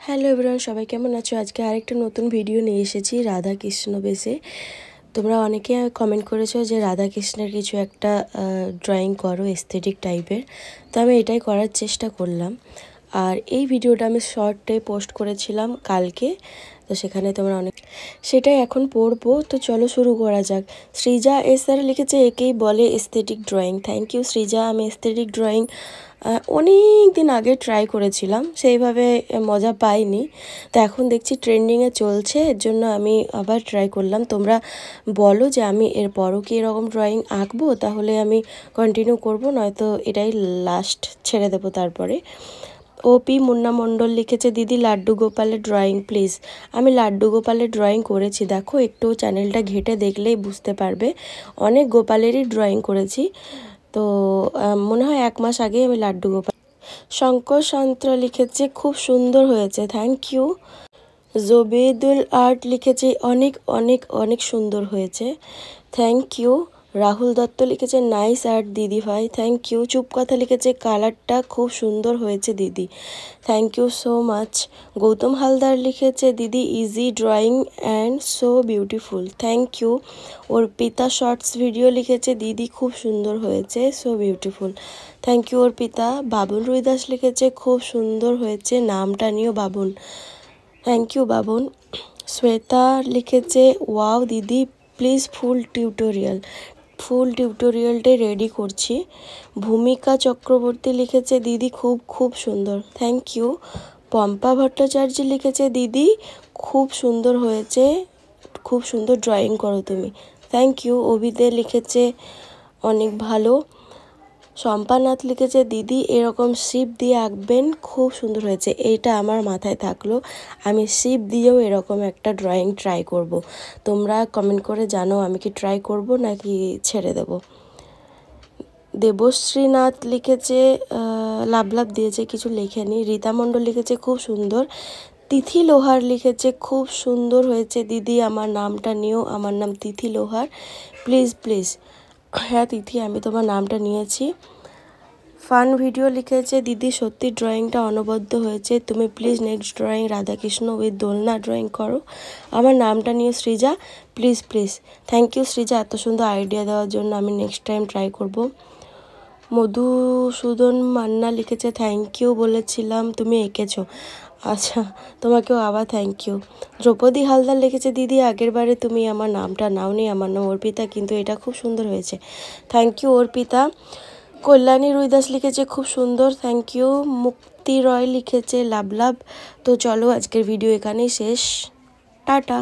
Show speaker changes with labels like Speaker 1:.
Speaker 1: Hello everyone, সবাই কেমন আছো? আজকে আরেকটা নতুন ভিডিও নিয়ে এসেছি রাধা কৃষ্ণ বেসে। তোমরা অনেকে কমেন্ট করেছো যে রাধা কৃষ্ণের কিছু একটা ড্রয়িং করো এস্থেটিক টাইপের, তো আমি এটাই করার চেষ্টা করলাম। আর এই ভিডিওটা আমি শর্টে পোস্ট করেছিলাম কালকে, তো সেখানে তোমরা সেটাই এখন পড়বো। তো চলো শুরু করা যাক। সৃজা স্যার লিখেছে একেই বলে aesthetic drawing. Thank you Srija. আমি এস্থেটিক ড্রয়িং অনেক দিন আগে ট্রাই করেছিলাম, সেইভাবে মজা পাইনি। তো এখন দেখছি ট্রেন্ডিংয়ে চলছে, এর জন্য আমি আবার ট্রাই করলাম। তোমরা বলো যে আমি এরপরও কি এরকম ড্রয়িং আঁকবো, তাহলে আমি কন্টিনিউ করব, নয়তো এটাই লাস্ট ছেড়ে দেবো। তারপরে ওপি মুন্না মণ্ডল লিখেছে দিদি লাড্ডু গোপালের ড্রয়িং প্লিজ। আমি লাড্ডু গোপালের ড্রয়িং করেছি, দেখো একটু চ্যানেলটা ঘেটে দেখলেই বুঝতে পারবে। অনেক গোপালেরই ড্রয়িং করেছি। তো মনে হয় 1 মাস আগে আমি লাড্ডু গোপাল। শঙ্কর সন্ত্র লিখেছে খুব সুন্দর হয়েছে, থ্যাংক ইউ। জোবেদুল আর্ট লিখেছে অনেক অনেক অনেক সুন্দর হয়েছে, থ্যাংক ইউ। রাহুল দত্ত লিখেছে নাইস আর্ট দিদি ভাই, থ্যাংক ইউ। চুপ কথা লিখেছে কালারটা খুব সুন্দর হয়েছে দিদি, thank you so much. Gautam Haldar লিখেছে দিদি easy drawing and so beautiful, thank you. Arpita shorts video লিখেছে দিদি খুব সুন্দর হয়েছে, so beautiful, thank you Arpita. Babul Ruidas লিখেছে খুব সুন্দর হয়েছে, নামটা নিও বাবুন, থ্যাংক ইউ বাবুন। শ্বেতা লিখেছে ওয়াও দিদি প্লিজ ফুল টিউটোরিয়ালটাই রেডি করছি। ভূমিকা চক্রবর্তী লিখেছে দিদি খুব খুব সুন্দর, থ্যাংক ইউ। পম্পা ভট্টাচার্য লিখেছে দিদি খুব সুন্দর হয়েছে, খুব সুন্দর ড্রয়িং করো তুমি, থ্যাংক ইউ। অভিদে লিখেছে অনেক ভালো। শম্পানাথ লিখেছে দিদি এরকম শিপ দিয়ে আঁকবেন, খুব সুন্দর হয়েছে। এইটা আমার মাথায় থাকলো, আমি শিপ দিয়েও এরকম একটা ড্রয়িং ট্রাই করব। তোমরা কমেন্ট করে জানো আমি কি ট্রাই করব নাকি ছেড়ে দেব। দেবশ্রীনাথ লিখেছে লাভ লাভ দিয়েছে, কিছু লেখেনি। রীতা মণ্ডল লিখেছে খুব সুন্দর। তিথি লোহার লিখেছে খুব সুন্দর হয়েছে দিদি, আমার নামটা নিও, আমার নাম তিথি লোহার, প্লিজ প্লিজ। হ্যাঁ তিথি, আমি তোমার নামটা নিয়েছি। ফান ভিডিও লিখেছে দিদি সত্যি ড্রয়িংটা অনবদ্য হয়েছে, তুমি please next drawing Radhakrishna with দোলনা ড্রয়িং করো, আমার নামটা নিয়ে Srija, please please. Thank you Srija এত সুন্দর আইডিয়া দেওয়ার জন্য, আমি নেক্সট টাইম ট্রাই করব। মধুসূদন মান্না লিখেছে থ্যাংক ইউ বলেছিলাম তুমি এঁকেছো, আচ্ছা তোমাকেও আবার থ্যাংক ইউ। দ্রৌপদী হালদার লিখেছে দিদি আগের বারে তুমি আমার নামটা নাওনি, আমার নাম অর্পিতা, কিন্তু এটা খুব সুন্দর হয়েছে, থ্যাংক ইউ অর্পিতা। কল্যাণী রুইদাস লিখেছে খুব সুন্দর, থ্যাংক ইউ। মুক্তি রয় লিখেছে লাভ লাভ। তো চলো আজকের ভিডিও এখানেই শেষ, টাটা।